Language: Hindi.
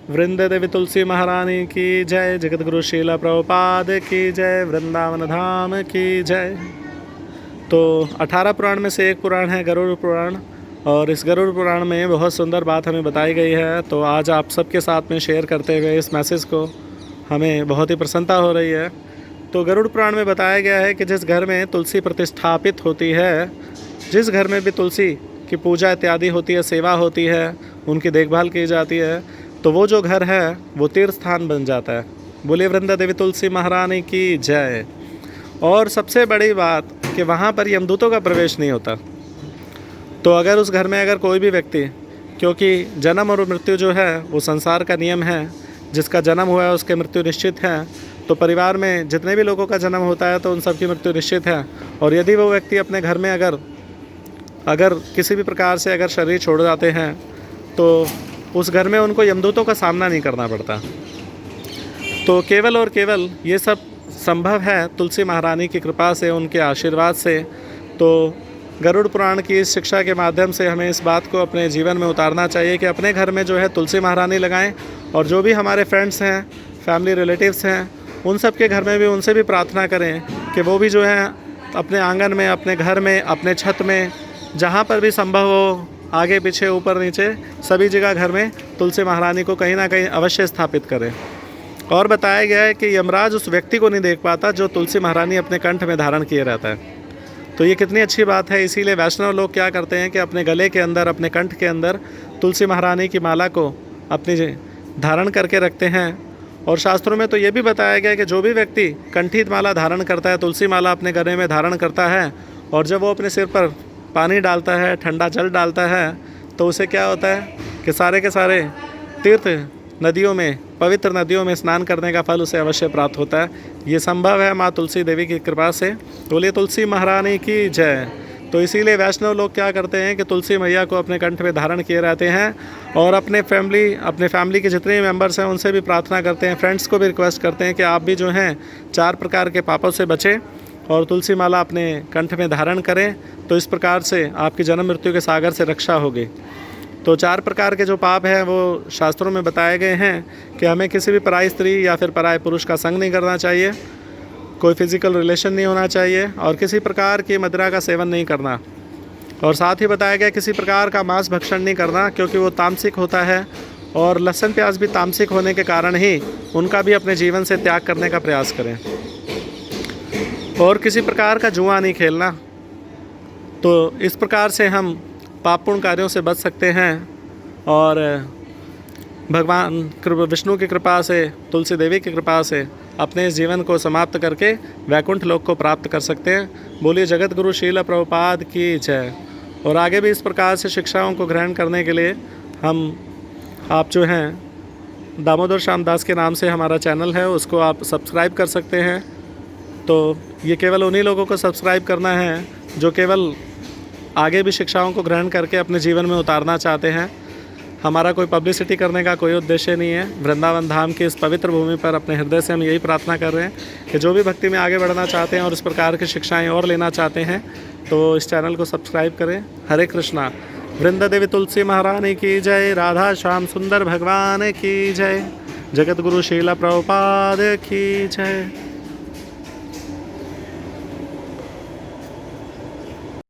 वृंद देवी तुलसी महारानी की जय। जगत गुरु शीला प्रभुपाद की जय। वृंदावन धाम की जय। तो 18 पुराण में से एक पुराण है गरुड़ पुराण, और इस गरुड़ पुराण में बहुत सुंदर बात हमें बताई गई है। तो आज आप सबके साथ में शेयर करते हुए इस मैसेज को हमें बहुत ही प्रसन्नता हो रही है। तो गरुड़ पुराण में बताया गया है कि जिस घर में तुलसी प्रतिष्ठापित होती है, जिस घर में भी तुलसी की पूजा इत्यादि होती है, सेवा होती है, उनकी देखभाल की जाती है, तो वो जो घर है वो तीर्थ स्थान बन जाता है। बोलिए वृंदा देवी तुलसी महारानी की जय। और सबसे बड़ी बात कि वहाँ पर यमदूतों का प्रवेश नहीं होता। तो अगर उस घर में अगर कोई भी व्यक्ति, क्योंकि जन्म और मृत्यु जो है वो संसार का नियम है, जिसका जन्म हुआ है उसकी मृत्यु निश्चित है। तो परिवार में जितने भी लोगों का जन्म होता है तो उन सब की मृत्यु निश्चित है। और यदि वो व्यक्ति अपने घर में अगर किसी भी प्रकार से अगर शरीर छोड़ जाते हैं तो उस घर में उनको यमदूतों का सामना नहीं करना पड़ता। तो केवल और केवल ये सब संभव है तुलसी महारानी की कृपा से, उनके आशीर्वाद से। तो गरुड़ पुराण की इस शिक्षा के माध्यम से हमें इस बात को अपने जीवन में उतारना चाहिए कि अपने घर में जो है तुलसी महारानी लगाएं। और जो भी हमारे फ्रेंड्स हैं, फैमिली रिलेटिव्स हैं, उन सब के घर में भी उनसे भी प्रार्थना करें कि वो भी जो है अपने आंगन में, अपने घर में, अपने छत में, जहाँ पर भी संभव हो, आगे पीछे ऊपर नीचे सभी जगह घर में तुलसी महारानी को कहीं ना कहीं अवश्य स्थापित करें। और बताया गया है कि यमराज उस व्यक्ति को नहीं देख पाता जो तुलसी महारानी अपने कंठ में धारण किए रहता है। तो ये कितनी अच्छी बात है। इसीलिए वैष्णव लोग क्या करते हैं कि अपने गले के अंदर, अपने कंठ के अंदर तुलसी महारानी की माला को अपनी धारण करके रखते हैं। और शास्त्रों में तो ये भी बताया गया है कि जो भी व्यक्ति कंठित माला धारण करता है, तुलसी माला अपने गले में धारण करता है, और जब वो अपने सिर पर पानी डालता है, ठंडा जल डालता है, तो उसे क्या होता है कि सारे के सारे तीर्थ नदियों में, पवित्र नदियों में स्नान करने का फल उसे अवश्य प्राप्त होता है। ये संभव है माँ तुलसी देवी की कृपा से। बोलिए तुलसी महारानी की जय। तो इसीलिए वैष्णव लोग क्या करते हैं कि तुलसी मैया को अपने कंठ में धारण किए रहते हैं, और अपने फैमिली के जितने मेंबर्स हैं उनसे भी प्रार्थना करते हैं, फ्रेंड्स को भी रिक्वेस्ट करते हैं कि आप भी जो हैं 4 प्रकार के पापों से बचें और तुलसी माला अपने कंठ में धारण करें। तो इस प्रकार से आपकी जन्म मृत्यु के सागर से रक्षा होगी। तो 4 प्रकार के जो पाप हैं वो शास्त्रों में बताए गए हैं कि हमें किसी भी पराई स्त्री या फिर पराये पुरुष का संग नहीं करना चाहिए, कोई फिजिकल रिलेशन नहीं होना चाहिए, और किसी प्रकार की मदिरा का सेवन नहीं करना। और साथ ही बताया गया किसी प्रकार का मांस भक्षण नहीं करना, क्योंकि वो तामसिक होता है, और लहसुन प्याज भी तामसिक होने के कारण ही उनका भी अपने जीवन से त्याग करने का प्रयास करें। और किसी प्रकार का जुआ नहीं खेलना। तो इस प्रकार से हम पापपूर्ण कार्यों से बच सकते हैं, और भगवान विष्णु की कृपा से, तुलसी देवी की कृपा से अपने इस जीवन को समाप्त करके वैकुंठ लोक को प्राप्त कर सकते हैं। बोलिए जगत गुरु शीला प्रभुपाद की जय। और आगे भी इस प्रकार से शिक्षाओं को ग्रहण करने के लिए आप जो हैं दामोदर श्याम दास के नाम से हमारा चैनल है, उसको आप सब्सक्राइब कर सकते हैं। तो ये केवल उन्हीं लोगों को सब्सक्राइब करना है जो केवल आगे भी शिक्षाओं को ग्रहण करके अपने जीवन में उतारना चाहते हैं। हमारा कोई पब्लिसिटी करने का कोई उद्देश्य नहीं है। वृंदावन धाम की इस पवित्र भूमि पर अपने हृदय से हम यही प्रार्थना कर रहे हैं कि जो भी भक्ति में आगे बढ़ना चाहते हैं और इस प्रकार की शिक्षाएं और लेना चाहते हैं तो इस चैनल को सब्सक्राइब करें। हरे कृष्णा। वृंदा देवी तुलसी महारानी की जय। राधा श्याम सुंदर भगवान की जय। जगत गुरु शीला प्रभुपाद की जय।